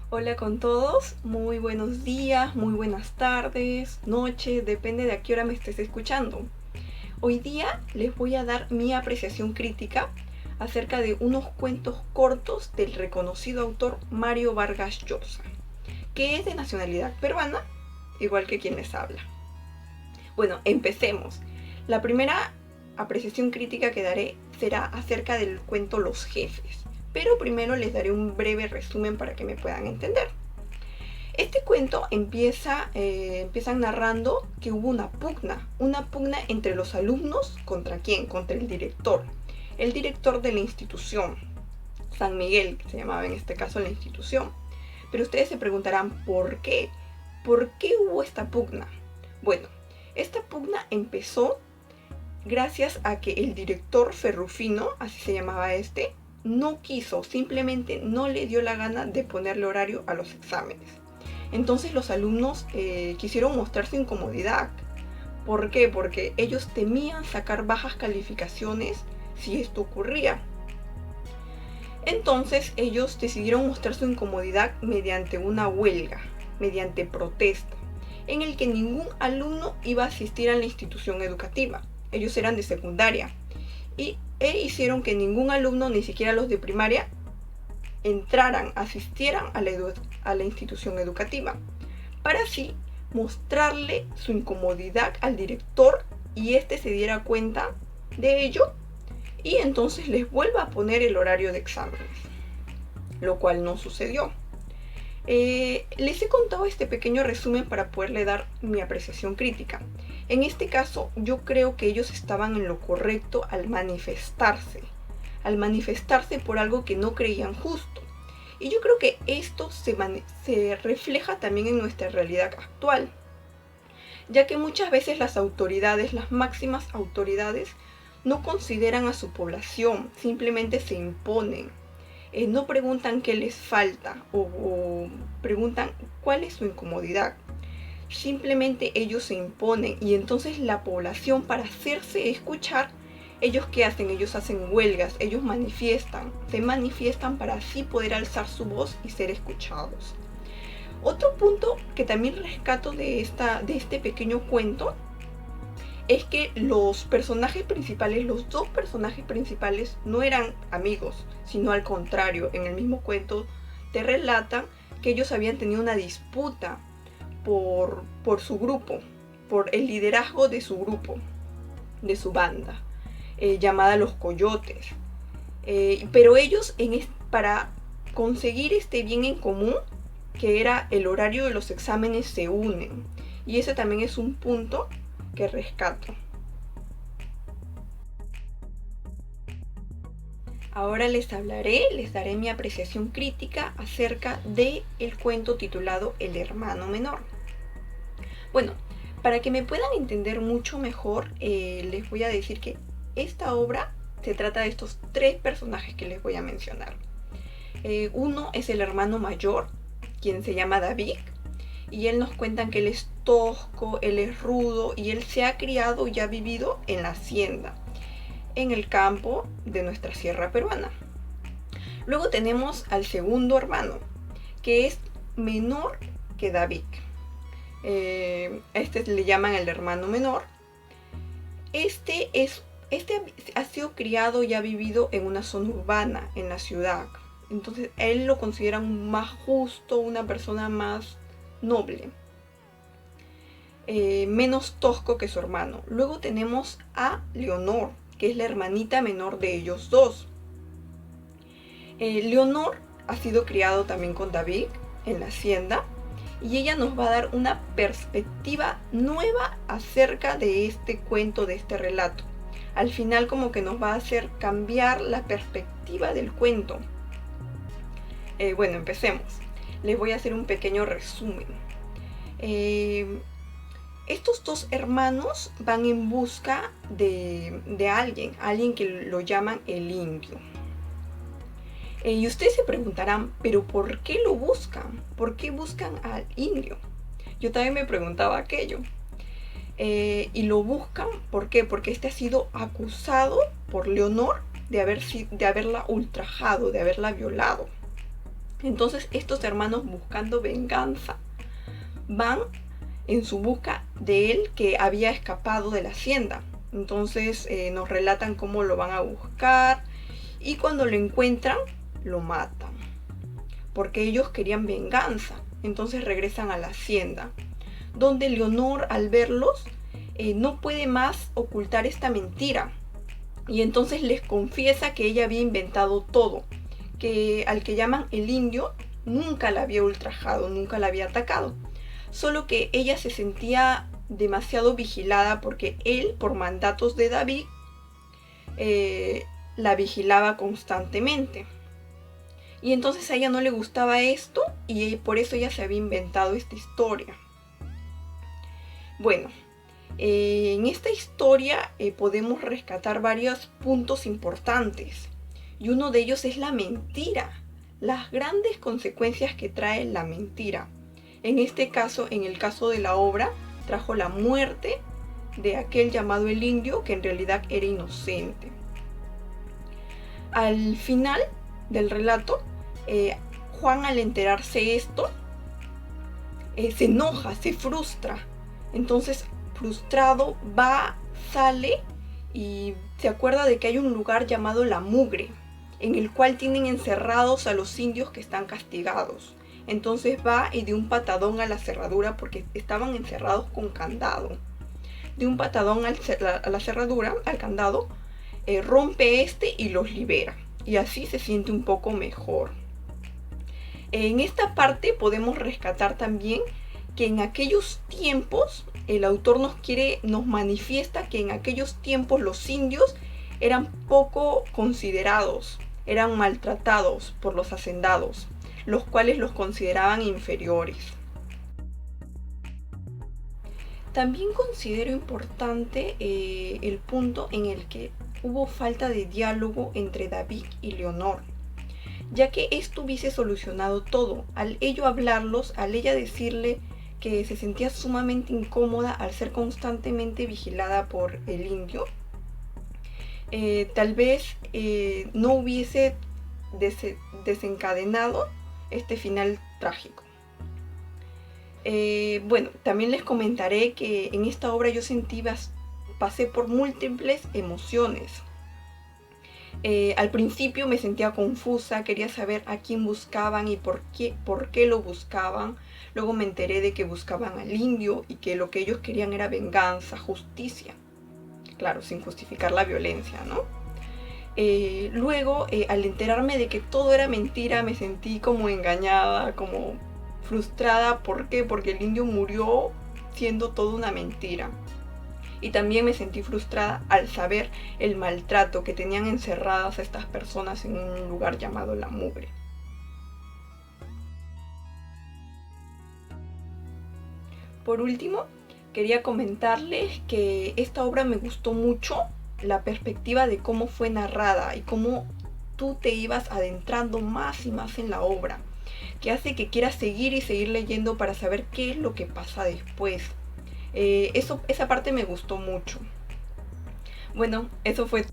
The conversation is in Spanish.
Hola con todos, muy buenos días, muy buenas tardes, noches, depende de a qué hora me estés escuchando. Hoy día les voy a dar mi apreciación crítica acerca de unos cuentos cortos del reconocido autor Mario Vargas Llosa, que es de nacionalidad peruana, igual que quien les habla. Bueno, empecemos. La primera apreciación crítica que daré será acerca del cuento Los Jefes, pero primero les daré un breve resumen para que me puedan entender. Este cuento empiezan narrando que hubo una pugna entre los alumnos. ¿Contra quién? Contra el director de la institución, San Miguel, que se llamaba en este caso la institución. Pero ustedes se preguntarán, ¿por qué? ¿Por qué hubo esta pugna? Bueno, esta pugna empezó gracias a que el director Ferrufino, así se llamaba este, no quiso, simplemente no le dio la gana de ponerle horario a los exámenes. Entonces los alumnos quisieron mostrar su incomodidad. ¿Por qué? Porque ellos temían sacar bajas calificaciones si esto ocurría. Entonces ellos decidieron mostrar su incomodidad mediante una huelga, mediante protesta, en el que ningún alumno iba a asistir a la institución educativa. Ellos eran de secundaria e hicieron que ningún alumno, ni siquiera los de primaria, asistieran a la institución educativa, para así mostrarle su incomodidad al director y éste se diera cuenta de ello y entonces les vuelva a poner el horario de exámenes, lo cual no sucedió. Les he contado este pequeño resumen para poderle dar mi apreciación crítica. En este caso, yo creo que ellos estaban en lo correcto al manifestarse por algo que no creían justo. Y yo creo que esto se refleja también en nuestra realidad actual, ya que muchas veces las autoridades, las máximas autoridades, no consideran a su población, simplemente se imponen. No preguntan qué les falta o preguntan cuál es su incomodidad. Simplemente ellos se imponen y entonces la población, para hacerse escuchar, ellos qué hacen, ellos hacen huelgas, ellos se manifiestan para así poder alzar su voz y ser escuchados. Otro punto que también rescato de este pequeño cuento es que los dos personajes principales no eran amigos, sino al contrario. En el mismo cuento te relatan que ellos habían tenido una disputa por su grupo, por el liderazgo de su grupo, de su banda, llamada Los Coyotes. Pero ellos, para conseguir este bien en común, que era el horario de los exámenes, se unen. Y ese también es un punto que rescato. Ahora les daré mi apreciación crítica acerca del cuento titulado El hermano menor. Bueno, para que me puedan entender mucho mejor, les voy a decir que esta obra se trata de estos tres personajes que les voy a mencionar. Uno es el hermano mayor, quien se llama David, y él nos cuentan que él es tosco, él es rudo y él se ha criado y ha vivido en la hacienda, en el campo de nuestra sierra peruana. Luego tenemos al segundo hermano, que es menor que David. Este le llaman el hermano menor. Este ha sido criado y ha vivido en una zona urbana, en la ciudad. Entonces él lo consideran más justo, una persona más noble, menos tosco que su hermano. Luego tenemos a Leonor, que es la hermanita menor de ellos dos. Leonor ha sido criado también con David en la hacienda y ella nos va a dar una perspectiva nueva acerca de este cuento, de este relato. Al final como que nos va a hacer cambiar la perspectiva del cuento. Bueno, empecemos. Les voy a hacer un pequeño resumen. Estos dos hermanos van en busca de alguien que lo llaman el indio. Y ustedes se preguntarán, ¿pero por qué lo buscan? ¿Por qué buscan al indio? Yo también me preguntaba aquello. Y lo buscan, ¿por qué? Porque este ha sido acusado por Leonor de haberla ultrajado, de haberla violado. Entonces estos hermanos, buscando venganza, van en su busca de él, que había escapado de la hacienda. Entonces nos relatan cómo lo van a buscar, y cuando lo encuentran lo matan, porque ellos querían venganza. Entonces regresan a la hacienda, donde Leonor, al verlos, no puede más ocultar esta mentira, y entonces les confiesa que ella había inventado todo, que al que llaman el indio nunca la había ultrajado, nunca la había atacado, solo que ella se sentía demasiado vigilada porque él, por mandatos de David, la vigilaba constantemente. Y entonces a ella no le gustaba esto, y por eso ella se había inventado esta historia. Bueno, en esta historia podemos rescatar varios puntos importantes, y uno de ellos es la mentira, las grandes consecuencias que trae la mentira. En este caso, en el caso de la obra, trajo la muerte de aquel llamado el indio, que en realidad era inocente. Al final del relato, Juan, al enterarse esto, se enoja, se frustra. Entonces, frustrado, sale y se acuerda de que hay un lugar llamado La Mugre, en el cual tienen encerrados a los indios que están castigados. Entonces va y de un patadón a la cerradura, porque estaban encerrados con candado, de un patadón a la cerradura, al candado, rompe este y los libera, y así se siente un poco mejor. En esta parte podemos rescatar también que en aquellos tiempos, el autor nos manifiesta que en aquellos tiempos los indios eran poco considerados, eran maltratados por los hacendados, los cuales los consideraban inferiores. También considero importante el punto en el que hubo falta de diálogo entre David y Leonor, ya que esto hubiese solucionado todo. Al ello hablarlos, al ella decirle que se sentía sumamente incómoda al ser constantemente vigilada por el indio, tal vez no hubiese desencadenado este final trágico. Bueno, también les comentaré que en esta obra yo pasé por múltiples emociones. Al principio me sentía confusa, quería saber a quién buscaban y por qué lo buscaban. Luego me enteré de que buscaban al indio y que lo que ellos querían era venganza, justicia. Claro, sin justificar la violencia, ¿no? Luego, al enterarme de que todo era mentira, me sentí como engañada, como frustrada. ¿Por qué? Porque el indio murió siendo toda una mentira. Y también me sentí frustrada al saber el maltrato que tenían encerradas a estas personas en un lugar llamado La Mugre. Por último, quería comentarles que esta obra me gustó mucho la perspectiva de cómo fue narrada y cómo tú te ibas adentrando más y más en la obra, que hace que quieras seguir y seguir leyendo para saber qué es lo que pasa después. Esa parte me gustó mucho. Bueno, eso fue